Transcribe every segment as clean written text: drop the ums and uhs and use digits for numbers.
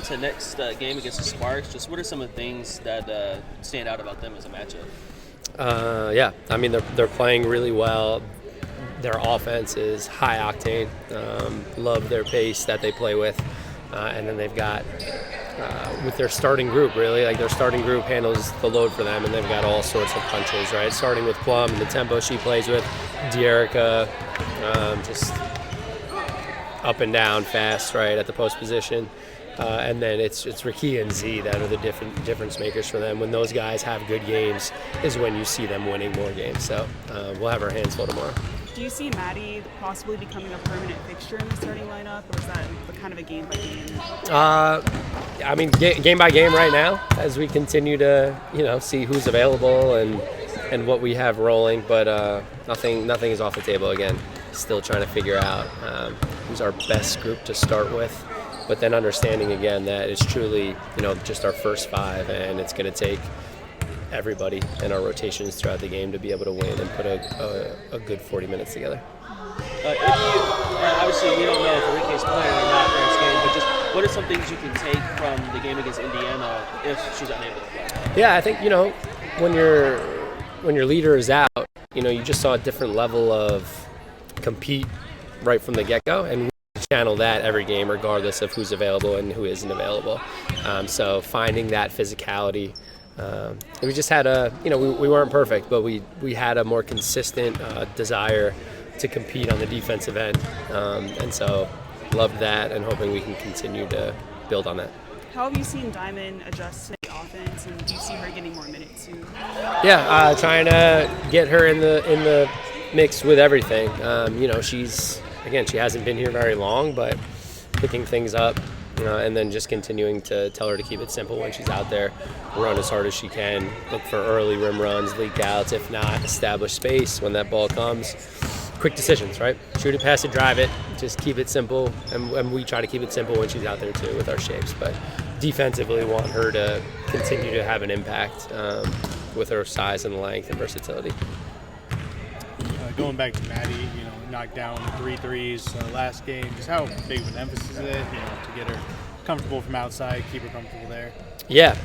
to next game against the Sparks, just what are some of the things that stand out about them as a matchup? Yeah, I mean, they're playing really well. Their offense is high octane. Love their pace that they play with. And then they've got, with their starting group, really, like their starting group handles the load for them, and they've got all sorts of punches, right? Starting with Plum and the tempo she plays with, De'Erica, just up and down fast, right, at the post position. And then it's Ricky and Z that are the difference makers for them. When those guys have good games is when you see them winning more games. So we'll have our hands full tomorrow. Do you see Maddie possibly becoming a permanent fixture in the starting lineup, or is that kind of a game by game? I mean, game by game right now, as we continue to see who's available and what we have rolling. But nothing is off the table again. Still trying to figure out who's our best group to start with. But then understanding again that it's truly just our first five, and it's going to take everybody in our rotations throughout the game to be able to win and put a good 40 minutes together. Obviously, we don't know if Ricky is playing or not next game, but just what are some things you can take from the game against Indiana if she's unable to play? Yeah, I think when your leader is out, you just saw a different level of compete right from the get-go, and we channel that every game regardless of who's available and who isn't available. So finding that physicality. We just had we weren't perfect, but we had a more consistent desire to compete on the defensive end, and so loved that and hoping we can continue to build on that. How have you seen Diamond adjust to the offense, and do you see her getting more minutes soon? Yeah, trying to get her in the mix with everything. She hasn't been here very long, but picking things up. And then just continuing to tell her to keep it simple when she's out there, run as hard as she can, look for early rim runs, leak outs, if not, establish space when that ball comes. Quick decisions, right? Shoot it, pass it, drive it, just keep it simple, and we try to keep it simple when she's out there too with our shapes. But defensively, want her to continue to have an impact with her size and length and versatility. Going back to Maddie, knocked down 3 threes last game. Just how big of an emphasis is it, to get her comfortable from outside, keep her comfortable there? Yeah,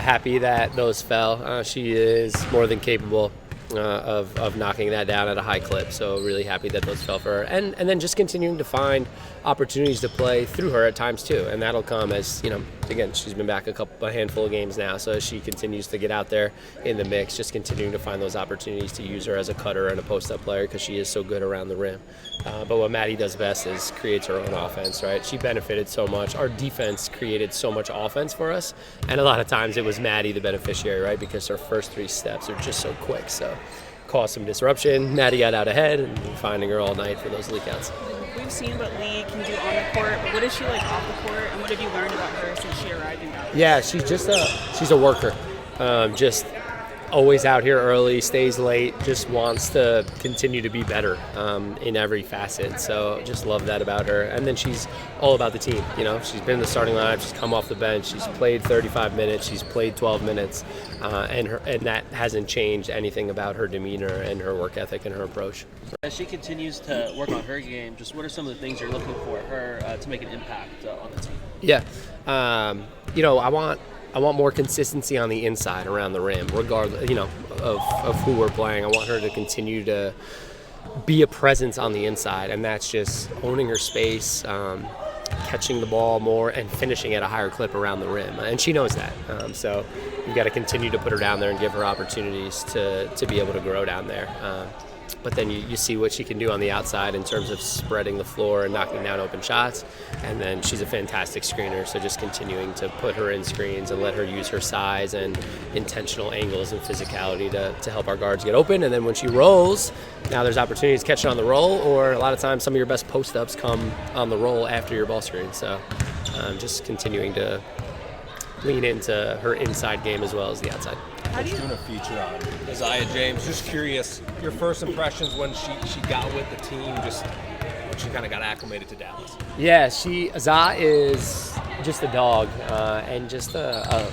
happy that those fell. She is more than capable of knocking that down at a high clip. So really happy that those fell for her. And then just continuing to find opportunities to play through her at times too. And that'll come as, again, she's been back a handful of games now. So as she continues to get out there in the mix, just continuing to find those opportunities to use her as a cutter and a post-up player because she is so good around the rim. But what Maddie does best is creates her own offense, right? She benefited so much. Our defense created so much offense for us. And a lot of times it was Maddie the beneficiary, right? Because her first 3 steps are just so quick. So caused some disruption. Maddie got out ahead, and finding her all night for those leakouts. We've seen what Li can do on the court, but what is she like off the court, and what have you learned about her since she arrived in Dallas? Yeah, she's a worker. Just always out here early, stays late, just wants to continue to be better in every facet. So just love that about her. And then she's all about the team. She's been in the starting lineup, she's come off the bench, she's played 35 minutes, she's played 12 minutes, and that hasn't changed anything about her demeanor and her work ethic and her approach. As she continues to work on her game, just what are some of the things you're looking for her to make an impact on the team? Yeah, I want more consistency on the inside around the rim, regardless, of who we're playing. I want her to continue to be a presence on the inside, and that's just owning her space, catching the ball more, and finishing at a higher clip around the rim. And she knows that. So we've got to continue to put her down there and give her opportunities to be able to grow down there. But then you see what she can do on the outside in terms of spreading the floor and knocking down open shots. And then she's a fantastic screener, so just continuing to put her in screens and let her use her size and intentional angles and physicality to help our guards get open. And then when she rolls, now there's opportunities to catch it on the roll, or a lot of times some of your best post-ups come on the roll after your ball screen. So just continuing to lean into her inside game as well as the outside. Doing a feature on Ziah James. Just curious, your first impressions when she got with the team, just when she kind of got acclimated to Dallas. Yeah, Ziah is just a dog and just a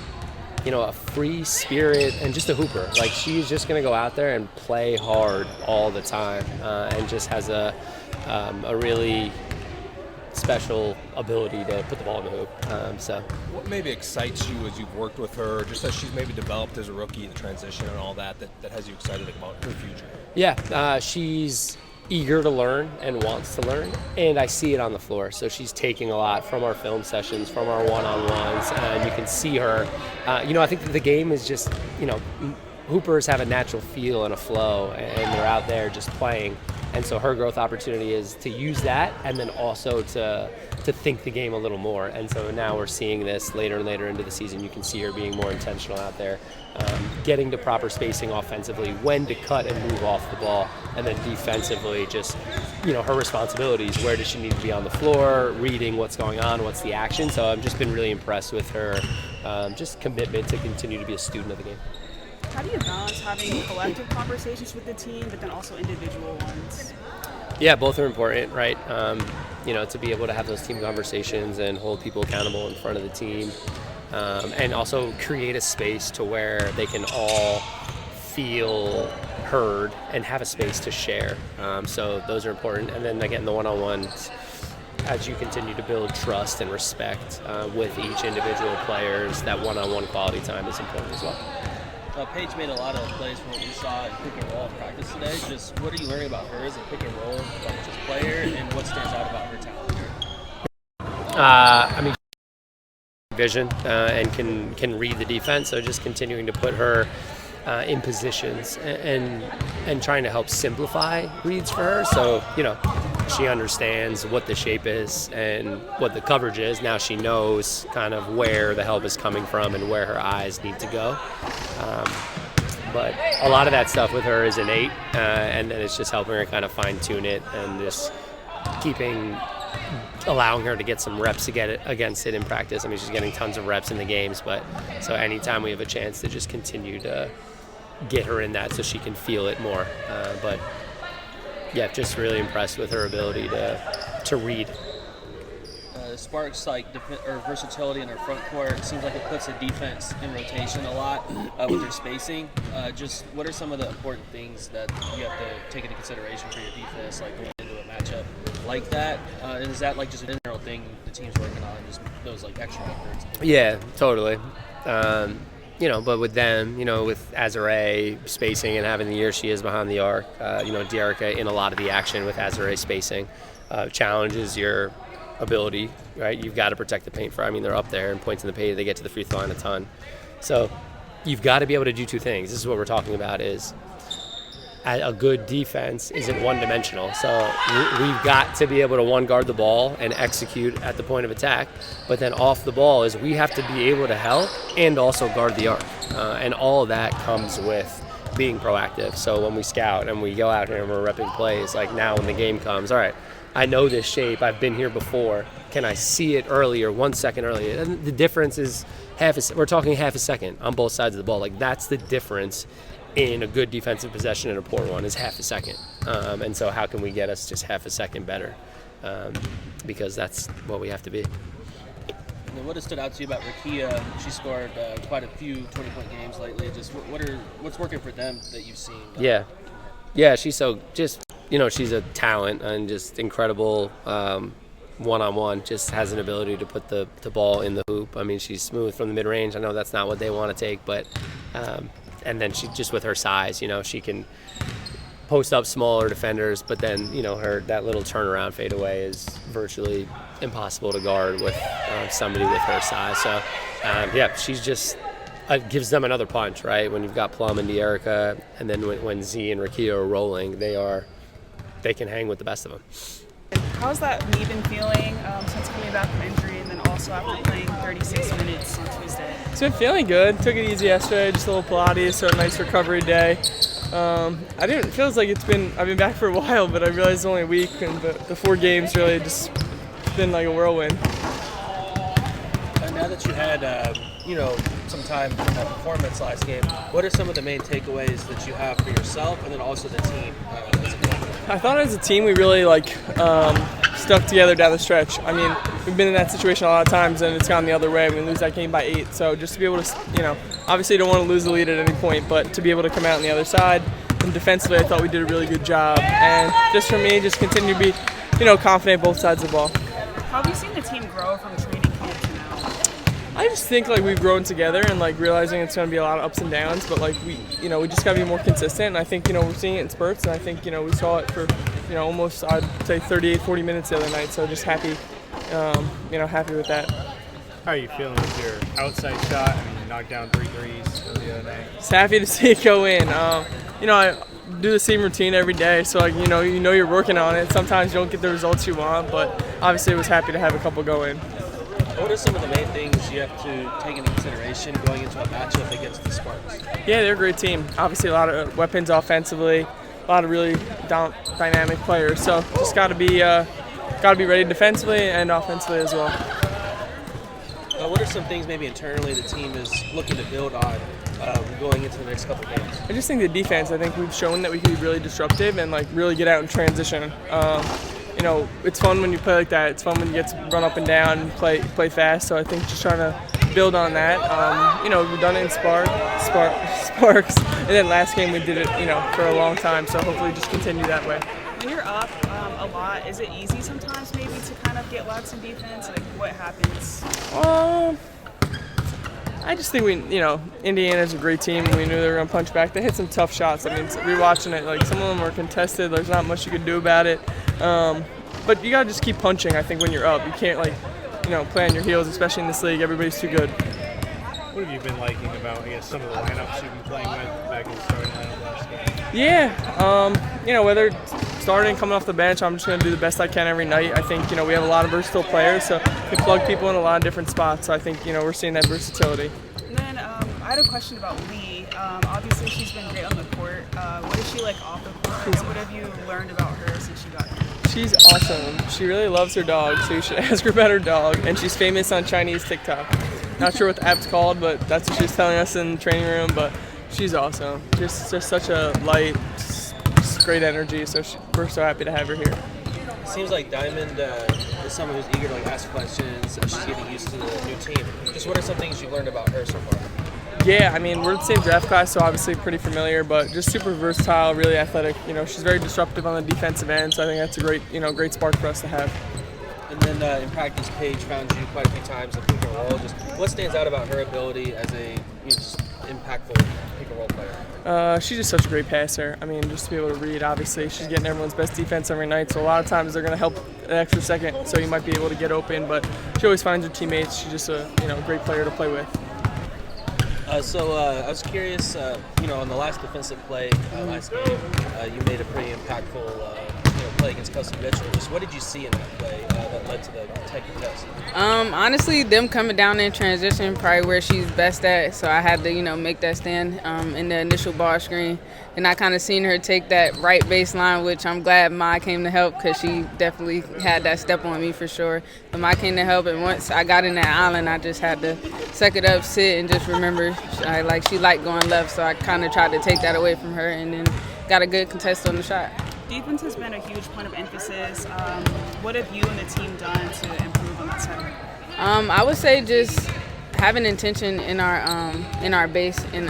free spirit and just a hooper. Like, she's just going to go out there and play hard all the time and just has a really special ability to put the ball in the hoop. What maybe excites you as you've worked with her, just as she's maybe developed as a rookie, the transition and all that has you excited about her future? Yeah, she's eager to learn and wants to learn, and I see it on the floor. So she's taking a lot from our film sessions, from our one-on-ones, and you can see her. I think that the game is just, hoopers have a natural feel and a flow, and they're out there just playing. And so her growth opportunity is to use that, and then also to think the game a little more. And so now we're seeing this later and later into the season. You can see her being more intentional out there, getting to proper spacing offensively, when to cut and move off the ball, and then defensively just, her responsibilities. Where does she need to be on the floor, reading what's going on, what's the action. So I've just been really impressed with her just commitment to continue to be a student of the game. How do you balance having collective conversations with the team, but then also individual ones? Yeah, both are important, right? To be able to have those team conversations and hold people accountable in front of the team, and also create a space to where they can all feel heard and have a space to share. So those are important. And then again, the one-on-ones, as you continue to build trust and respect with each individual players, that one-on-one quality time is important as well. Paige made a lot of plays from what we saw in pick and roll in practice today. Just what are you learning about her as a pick and roll just player, and what stands out about her talent here? Vision and can read the defense. So just continuing to put her in positions and trying to help simplify reads for her. So she understands what the shape is and what the coverage is. Now she knows kind of where the help is coming from and where her eyes need to go. But a lot of that stuff with her is innate, and then it's just helping her kind of fine-tune it and just allowing her to get some reps against it in practice. I mean, she's getting tons of reps in the games, but so anytime we have a chance to just continue to get her in that so she can feel it more. But yeah, just really impressed with her ability to read. Sparks versatility in her front court. It seems like it puts the defense in rotation a lot with their spacing. Just what are some of the important things that you have to take into consideration for your defense, like going into a matchup like that? And is that like just an general thing the team's working on, just those like extra efforts? Yeah, totally. But with them, with Aziaha spacing and having the year she is behind the arc, Dearica in a lot of the action with Aziaha spacing challenges your ability, right? You've got to protect the paint they're up there and points in the paint, they get to the free throw line a ton. So you've got to be able to do two things. This is what we're talking about is a good defense isn't one-dimensional. So we've got to be able to guard the ball and execute at the point of attack, but then off the ball is we have to be able to help and also guard the arc. And all of that comes with being proactive. So when we scout and we go out here and we're repping plays, like now when the game comes, all right, I know this shape, I've been here before, can I see it earlier, 1 second earlier? And the difference is we're talking half a second on both sides of the ball. Like that's the difference in a good defensive possession and a poor one is half a second. And so how can we get us just half a second better? Because that's what we have to be. And what has stood out to you about Rikia? She scored quite a few 20-point games lately. Just what's working for them that you've seen? Yeah, she's so she's a talent and just incredible one-on-one, just has an ability to put the ball in the hoop. I mean, she's smooth from the mid-range. I know that's not what they want to take, but and then she just with her size, she can post up smaller defenders, but then that little turnaround fadeaway is virtually impossible to guard with somebody with her size. So she's just gives them another punch, right? When you've got Plum and Dearica, and then when Z and Rikia are rolling, they can hang with the best of them. How's that knee been feeling since coming back from injury, and then also after playing 36 minutes on Tuesday? It's been feeling good. Took it easy yesterday, just a little Pilates, so a nice recovery day. It feels like I've been back for a while, but I realized it's only a week, and the 4 games really just been like a whirlwind. And now that you had some time from that performance last game, what are some of the main takeaways that you have for yourself and then also the team as a team? I thought as a team we really stuck together down the stretch. I mean, we've been in that situation a lot of times and it's gone the other way. We lose that game by 8. So just to be able to, obviously you don't want to lose the lead at any point, but to be able to come out on the other side and defensively, I thought we did a really good job. And just for me, just continue to be, confident both sides of the ball. How have you seen the team grow from training camp to now? I just think like we've grown together and like realizing it's going to be a lot of ups and downs, but like we just got to be more consistent. And I think we're seeing it in spurts, and I think we saw it for almost I'd say 38-40 minutes the other night. So just happy, happy with that. How are you feeling with your outside shot? I mean, you knocked down 3 threes the other night. Just happy to see it go in. I do the same routine every day, so like you know you're working on it. Sometimes you don't get the results you want, but obviously I was happy to have a couple go in. What are some of the main things you have to take into consideration going into a matchup against the Sparks? Yeah, they're a great team. Obviously, a lot of weapons offensively, a lot of really dynamic players. So just got to be ready defensively and offensively as well. What are some things maybe internally the team is looking to build on going into the next couple of games? I just think the defense. I think we've shown that we can be really disruptive and like really get out in transition. It's fun when you play like that. It's fun when you get to run up and down and play fast. So I think just trying to build on that. We've done it in Sparks, and then last game we did it, for a long time. So hopefully just continue that way. When you're up a lot, is it easy sometimes maybe to kind of get lax in defense? Like what happens? I just think Indiana's a great team. We knew they were going to punch back. They hit some tough shots. I mean, rewatching it, like some of them were contested. There's not much you can do about it. But you got to just keep punching, I think, when you're up. You can't, play on your heels, especially in this league. Everybody's too good. What have you been liking about, some of the lineups you've been playing with back in the starting lineup last game? Yeah, whether starting, coming off the bench, I'm just going to do the best I can every night. I think, we have a lot of versatile players, so we plug people in a lot of different spots. So I think, we're seeing that versatility. And then I had a question about Li. Obviously, she's been great on the court. What is she like off the court? And what have you learned about her since she got here? She's awesome. She really loves her dog, so you should ask her about her dog. And she's famous on Chinese TikTok. Not sure what the app's called, but that's what she's telling us in the training room. But she's awesome. Just such a light, just great energy. So we're so happy to have her here. It seems like Diamond is someone who's eager to ask questions. She's getting used to the new team. Just what are some things you've learned about her so far? Yeah, I mean, we're the same draft class, so obviously pretty familiar, but just super versatile, really athletic. She's very disruptive on the defensive end, so I think that's a great spark for us to have. And then in practice, Paige found you quite a few times in pick and roll. Just what stands out about her ability as a just impactful pick and roll player? She's just such a great passer. I mean, just to be able to read, obviously, she's getting everyone's best defense every night, so a lot of times they're going to help an extra second, so you might be able to get open, but she always finds her teammates. She's just a great player to play with. I was curious, on the last defensive play last game, you made a pretty impactful play against Kelsey Mitchell. Just what did you see in that play that led to the tech contest? Honestly, them coming down in transition, probably where she's best at. So I had to, make that stand in the initial ball screen. And I kind of seen her take that right baseline, which I'm glad Ma came to help because she definitely had that step on me for sure. But Ma came to help, and once I got in that island, I just had to suck it up, sit, and just remember she liked going left. So I kind of tried to take that away from her and then got a good contest on the shot. Defense has been a huge point of emphasis. What have you and the team done to improve on that side? I would say just having intention in our base and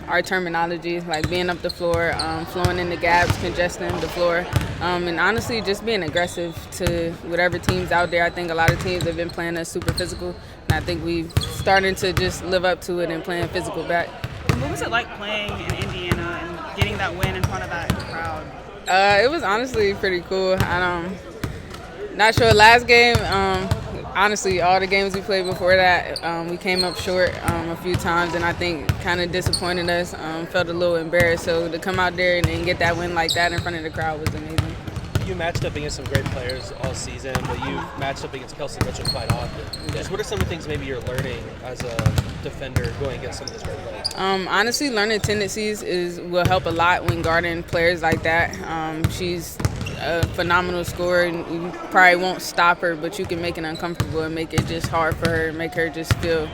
our terminology, like being up the floor, flowing in the gaps, congesting the floor, and honestly just being aggressive to whatever teams out there. I think a lot of teams have been playing us super physical, and I think we've started to just live up to it and playing physical back. What was it like playing in Indiana and getting that win in front of that crowd? It was honestly pretty cool. I'm not sure last game. Honestly, all the games we played before that, we came up short a few times, and I think kind of disappointed us. Felt a little embarrassed. So to come out there and get that win like that in front of the crowd was amazing. You matched up against some great players all season, but you've matched up against Kelsey Mitchell quite often. Just what are some of the things maybe you're learning as a defender going against some of those great players? Honestly, learning tendencies will help a lot when guarding players like that. She's a phenomenal scorer, and you probably won't stop her, but you can make it uncomfortable and make it just hard for her, make her just feel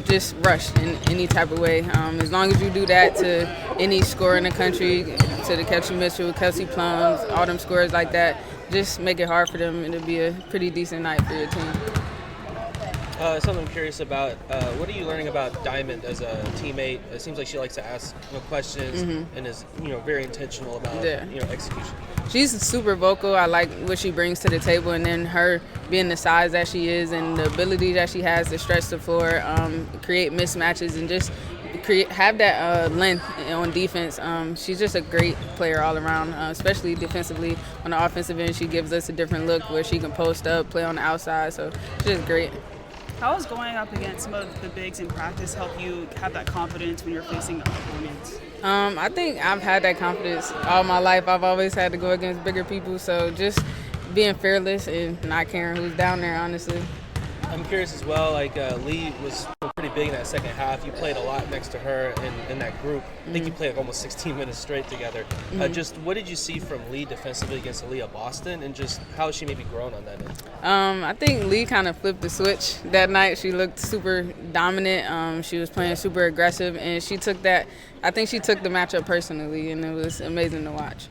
just rushed in any type of way. As long as you do that to any scorer in the country, to the Kelsey Mitchell, Kelsey Plums, all them scorers like that, just make it hard for them. It'll be a pretty decent night for your team. Something I'm curious about. What are you learning about Diamond as a teammate? It seems like she likes to ask questions and is very intentional about execution. She's super vocal. I like what she brings to the table, and then her being the size that she is and the ability that she has to stretch the floor, create mismatches, and just have that length on defense. She's just a great player all around, especially defensively. On the offensive end, she gives us a different look where she can post up, play on the outside, so she's just great. How is going up against some of the bigs in practice help you have that confidence when you're facing opponents? I think I've had that confidence all my life. I've always had to go against bigger people, so just being fearless and not caring who's down there, honestly. I'm curious as well, Li was pretty big in that second half. You played a lot next to her in that group. I think you played almost 16 minutes straight together. Just what did you see from Li defensively against Aaliyah Boston, and just how has she maybe grown on that end? I think Li kind of flipped the switch that night. She looked super dominant. She was playing super aggressive, and I think she took the matchup personally, and it was amazing to watch.